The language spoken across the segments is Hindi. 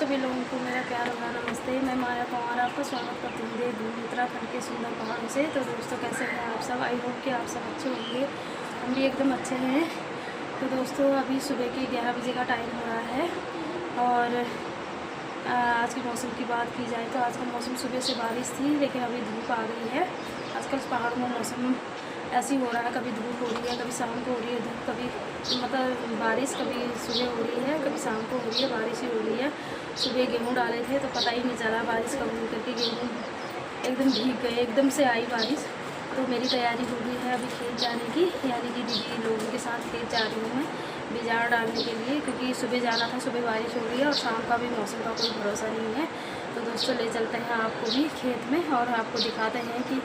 सभी लोगों को मेरा प्यार होगा नमस्ते। मैं माया कुमार आपका स्वागत करती हूँ देवभूमि उत्तराखंड के सुंदर पहाड़ों से। तो दोस्तों कैसे हैं आप सब? आई होप कि आप सब अच्छे होंगे। हम भी एकदम अच्छे हैं। तो दोस्तों अभी सुबह के 11 बजे का टाइम हो रहा है और आज के मौसम की बात की जाए तो आज का मौसम सुबह से बारिश थी, लेकिन अभी धूप आ गई है। आजकल पहाड़ों में मौसम ऐसी हो रहा है, कभी धूप हो रही है, कभी शाम को हो रही है धूप, कभी मतलब बारिश, कभी सुबह हो रही है, कभी शाम को हो रही है, बारिश ही हो रही है। सुबह गेहूँ डाले थे तो पता ही नहीं चला बारिश कब हो करके गेहूँ एकदम भीग गए, एकदम से आई बारिश। तो मेरी तैयारी हो गई है अभी खेत जाने की, यानी कि दीदी लोगों के साथ खेत जा रही हूँ मैं बीजार डालने के लिए, क्योंकि सुबह जाना था, सुबह बारिश हो गई है और शाम का भी मौसम का कोई भरोसा नहीं है। तो दोस्तों ले चलते हैं आपको भी खेत में और आपको दिखाते हैं कि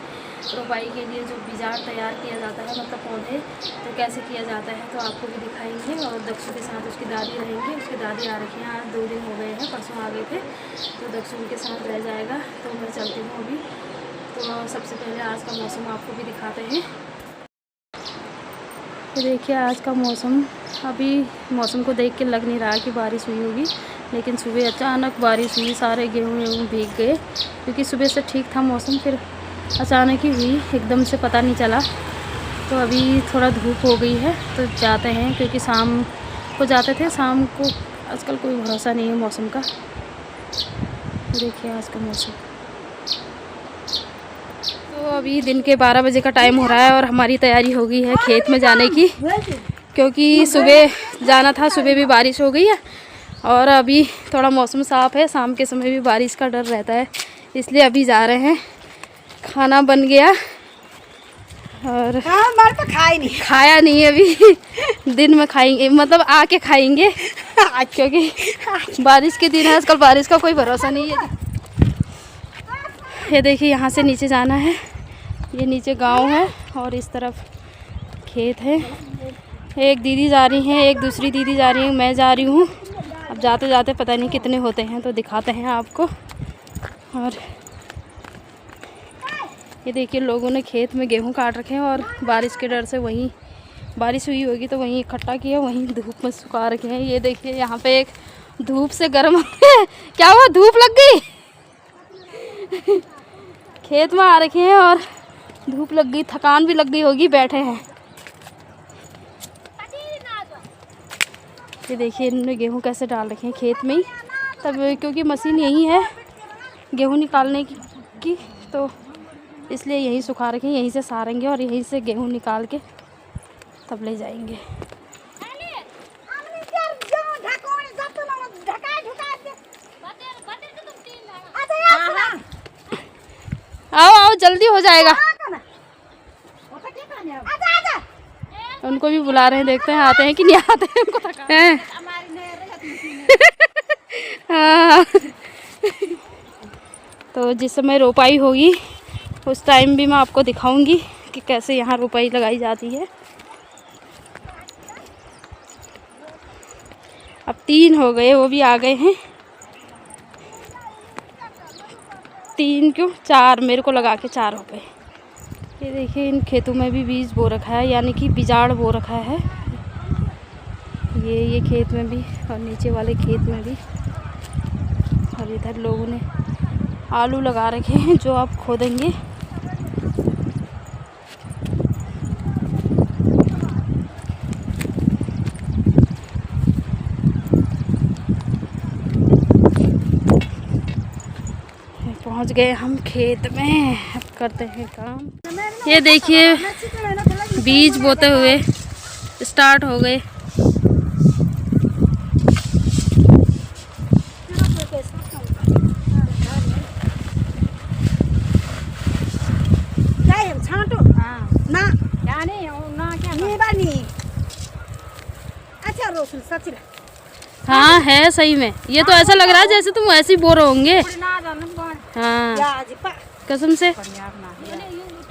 रोपाई के लिए जो बीजार तैयार किया जाता है, मतलब पौधे, तो कैसे किया जाता है, तो आपको भी दिखाएंगे। और दक्षु के साथ उसकी दादी रहेंगी। उसकी दादी आ रखी हैं, आज 2 दिन हो गए हैं, परसों आ गए थे, तो दक्षु उनके साथ रह जाएगा। तो मैं चलती हूँ अभी। तो सबसे पहले आज का मौसम आपको भी दिखाते हैं। तो देखिए आज का मौसम, अभी मौसम को देख के लग नहीं रहा कि बारिश हुई होगी, लेकिन सुबह अचानक बारिश हुई, सारे गेहूँ भीग गए, क्योंकि सुबह से ठीक था मौसम, फिर अचानक ही हुई, एकदम से पता नहीं चला। तो अभी थोड़ा धूप हो गई है तो जाते हैं, क्योंकि शाम को जाते थे, शाम को आजकल कोई भरोसा नहीं है मौसम का। देखिए आज का मौसम। तो अभी दिन के 12 बजे का टाइम हो रहा है और हमारी तैयारी हो गई है खेत में जाने की, क्योंकि सुबह जाना था, सुबह भी बारिश हो गई है और अभी थोड़ा मौसम साफ़ है, शाम के समय भी बारिश का डर रहता है, इसलिए अभी जा रहे हैं। खाना बन गया और खाया नहीं अभी, दिन में खाएंगे, मतलब आके खाएंगे, क्योंकि बारिश के दिन है, आजकल बारिश का कोई भरोसा नहीं है। ये देखिए यहाँ से नीचे जाना है, ये नीचे गांव है और इस तरफ खेत है। एक दीदी जा रही हैं, एक दूसरी दीदी जा रही है, मैं जा रही हूँ। अब जाते जाते पता नहीं कितने होते हैं, तो दिखाते हैं आपको। और ये देखिए लोगों ने खेत में गेहूं काट रखे हैं और बारिश के डर से वहीं बारिश हुई होगी तो वहीं इकट्ठा किया, वहीं धूप में सुखा रखे हैं। ये देखिए यहाँ पे एक धूप से गर्म क्या हुआ, धूप लग गई खेत में आ रखे हैं और धूप लग गई, थकान भी लग गई होगी, बैठे हैं। ये देखिए इन्होंने गेहूं कैसे डाल रखे हैं खेत में ही, तब क्योंकि मशीन यही है गेहूं निकालने की, तो इसलिए यहीं सुखा रखे हैं, यहीं से सारेंगे और यहीं से गेहूं निकाल के तब ले जाएंगे। आओ आओ जल्दी हो जाएगा। उनको भी बुला रहे हैं, देखते हैं आते हैं कि नहीं आते हैं, उनको थका है। हाँ तो जिस समय रोपाई होगी उस टाइम भी मैं आपको दिखाऊंगी कि कैसे यहाँ रोपाई लगाई जाती है। अब 3 हो गए, वो भी आ गए हैं। 3 क्यों 4, मेरे को लगा के 4 हो गए। ये देखिए इन खेतों में भी बीज बो रखा है, यानी कि बिजाड़ बो रखा है। ये खेत में भी और नीचे वाले खेत में भी, और इधर लोगों ने आलू लगा रखे हैं जो आप खोदेंगे। पहुंच गए हम खेत में, अब करते हैं काम। ये देखिए बीज बोते हुए स्टार्ट हो गए। हाँ है सही में, ये तो ऐसा लग रहा है जैसे तुम ऐसे ही बोर होंगे। हाँ कसम से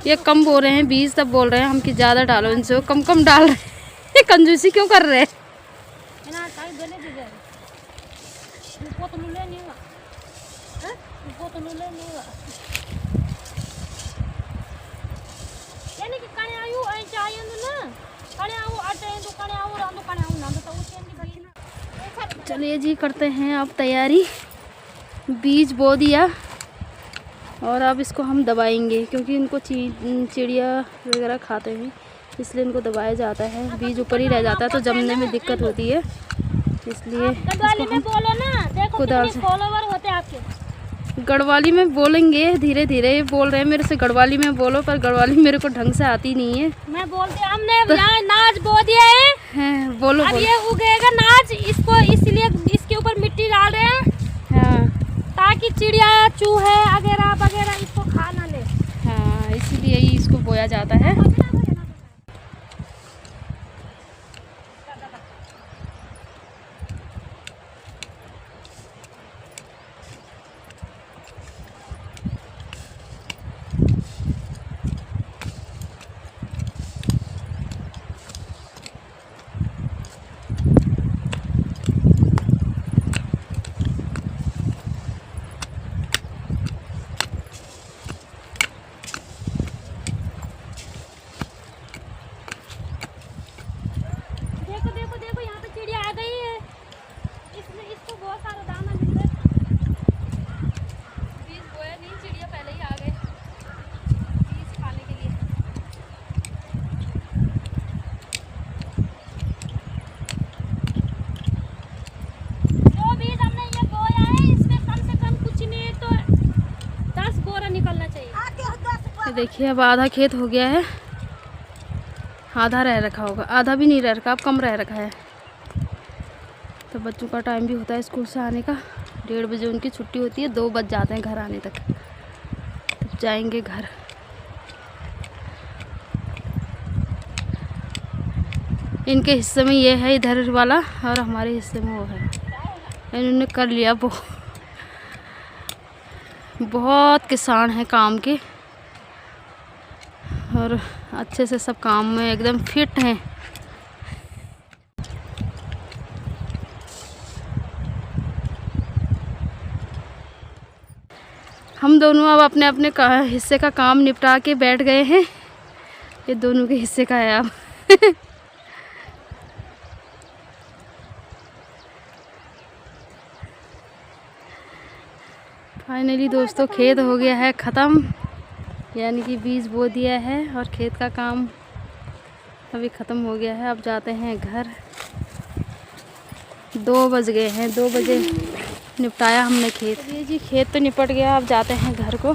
ये कम बोल रहे हैं बीज, तब बोल रहे हैं हम कि ज़्यादा डालो, इनसे कम कम डाल रहे हैं। कंजूसी क्यों कर रहे हैं? चलिए जी करते हैं अब तैयारी। बीज बो दिया और अब इसको हम दबाएंगे, क्योंकि इनको चिड़िया वगैरह खाते हैं, इसलिए इनको दबाया जाता है। बीज ऊपर ही रह जाता है तो जमने में दिक्कत होती है, इसलिए कुदाल से। गढ़वाली में बोलेंगे, धीरे धीरे बोल रहे हैं मेरे से गढ़वाली में बोलो, पर गढ़वाली मेरे को ढंग से आती नहीं है। मैं बोलती हमने तो यहाँ नाच बो दिया है, बोलो अब बोलो। ये उगेगा नाच, इसको इसलिए इसके ऊपर मिट्टी डाल रहे हैं, हाँ ताकि चिड़िया चूहे वगैरह वगैरह इसको खा ना ले। हाँ, इसीलिए ही इसको बोया जाता है। देखिए अब आधा खेत हो गया है, आधा रह रखा होगा, आधा भी नहीं रह रखा, अब कम रह रखा है। तो बच्चों का टाइम भी होता है स्कूल से आने का, 1:30 बजे उनकी छुट्टी होती है, 2 बज जाते हैं घर आने तक, तब जाएंगे घर। इनके हिस्से में ये है इधर वाला और हमारे हिस्से में वो है। इन्होंने कर लिया, बहुत किसान हैं काम के और अच्छे से सब काम में एकदम फिट हैं। हम दोनों अब अपने अपने हिस्से का काम निपटा के बैठ गए हैं, ये दोनों के हिस्से का है अब। फाइनली दोस्तों खेत हो गया है ख़त्म, यानी कि बीज बो दिया है और खेत का काम अभी ख़त्म हो गया है। अब जाते हैं घर, 2 बज गए हैं, 2 बजे निपटाया हमने खेत। ये जी खेत तो निपट गया, अब जाते हैं घर को।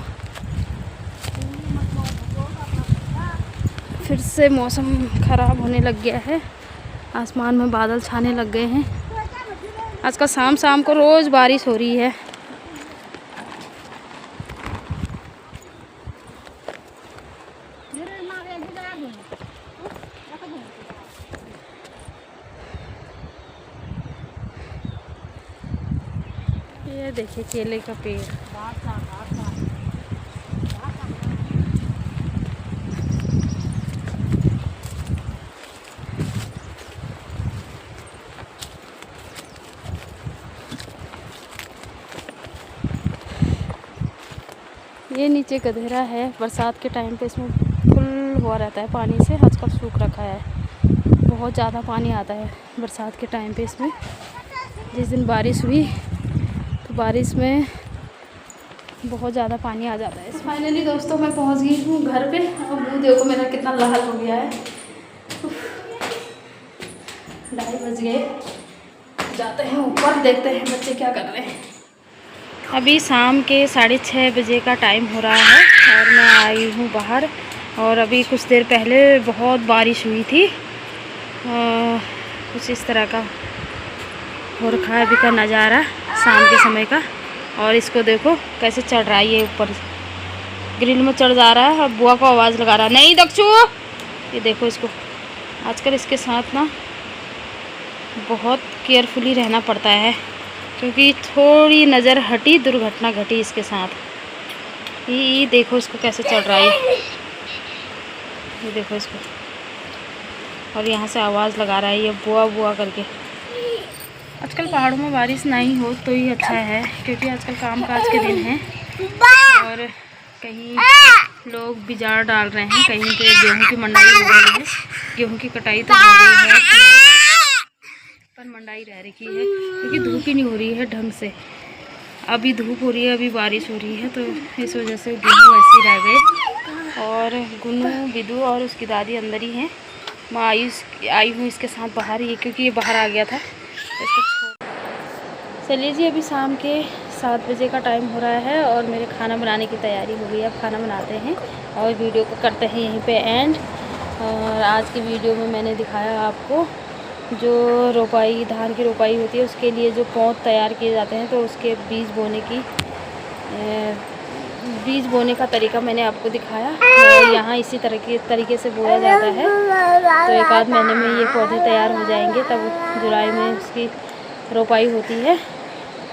फिर से मौसम ख़राब होने लग गया है, आसमान में बादल छाने लग गए हैं। आजकल शाम शाम को रोज़ बारिश हो रही है। ये देखिए केले का पेड़, ये नीचे गधेरा है, बरसात के टाइम पे इसमें फुल हुआ रहता है पानी से, आजकल सूख रखा है, बहुत ज़्यादा पानी आता है बरसात के टाइम पे इसमें। जिस दिन बारिश हुई तो बारिश में बहुत ज़्यादा पानी आ जाता है। फाइनली दोस्तों मैं पहुंच गई हूँ घर पे, और मुँह देखो मेरा कितना लाल हो गया है। 2:30 बज गए, जाते हैं ऊपर, देखते हैं बच्चे क्या कर रहे हैं। अभी शाम के 6:30 बजे का टाइम हो रहा है और मैं आई हूँ बाहर, और अभी कुछ देर पहले बहुत बारिश हुई थी, कुछ इस तरह का हो रखा है अभी का नज़ारा शाम के समय का। और इसको देखो कैसे चढ़ रहा है, ये ऊपर ग्रिल में चढ़ जा रहा है और बुआ को आवाज़ लगा रहा है, नहीं दक्षु। ये देखो इसको, आजकल इसके साथ ना बहुत केयरफुली रहना पड़ता है, क्योंकि थोड़ी नज़र हटी दुर्घटना घटी इसके साथ। ये देखो इसको कैसे चढ़ रहा है, ये देखो इसको, और यहाँ से आवाज़ लगा रहा है ये बुआ बुआ करके। आजकल पहाड़ों में बारिश नहीं हो तो ही अच्छा है, क्योंकि आजकल कामकाज के दिन हैं और कहीं लोग बिजार डाल रहे हैं, कहीं पे गेहूं की मंडाई हो रही है, गेहूं की कटाई तो हो गई है पर मंडाई रह रही है, क्योंकि धूप ही नहीं हो रही है ढंग से। अभी धूप हो रही है, अभी बारिश हो रही है, तो इस वजह से गेहूँ ऐसे रह गए। और गुन्नू, बिदू और उसकी दादी अंदर ही हैं। मैं आई हूँ इसके साथ बाहर ही, क्योंकि ये बाहर आ गया था। चलिए जी, अभी शाम के 7 बजे का टाइम हो रहा है और मेरे खाना बनाने की तैयारी हो गई है। अब खाना बनाते हैं और वीडियो को करते हैं यहीं पे एंड। और आज की वीडियो में मैंने दिखाया आपको जो रोपाई, धान की रोपाई होती है, उसके लिए जो पौध तैयार किए जाते हैं, तो उसके बीज बोने का तरीका मैंने आपको दिखाया। और यहाँ इसी तरीके से बोया जाता है। तो 1 आध महीने में ये पौधे तैयार हो जाएंगे, तब जुलाई में उसकी रोपाई होती है।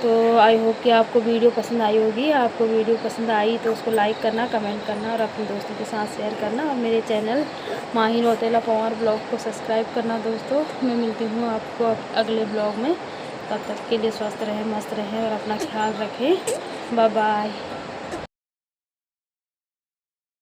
तो आई होप कि आपको वीडियो पसंद आई होगी। आपको वीडियो पसंद आई तो उसको लाइक करना, कमेंट करना और अपने दोस्तों के साथ शेयर करना। और मेरे चैनल माही रौतेला पंवार ब्लॉग को सब्सक्राइब करना दोस्तों। मैं मिलती हूँ आपको अगले ब्लॉग में। तब तक के लिए स्वस्थ रहें, मस्त रहें और अपना ख्याल रखें। Bye bye.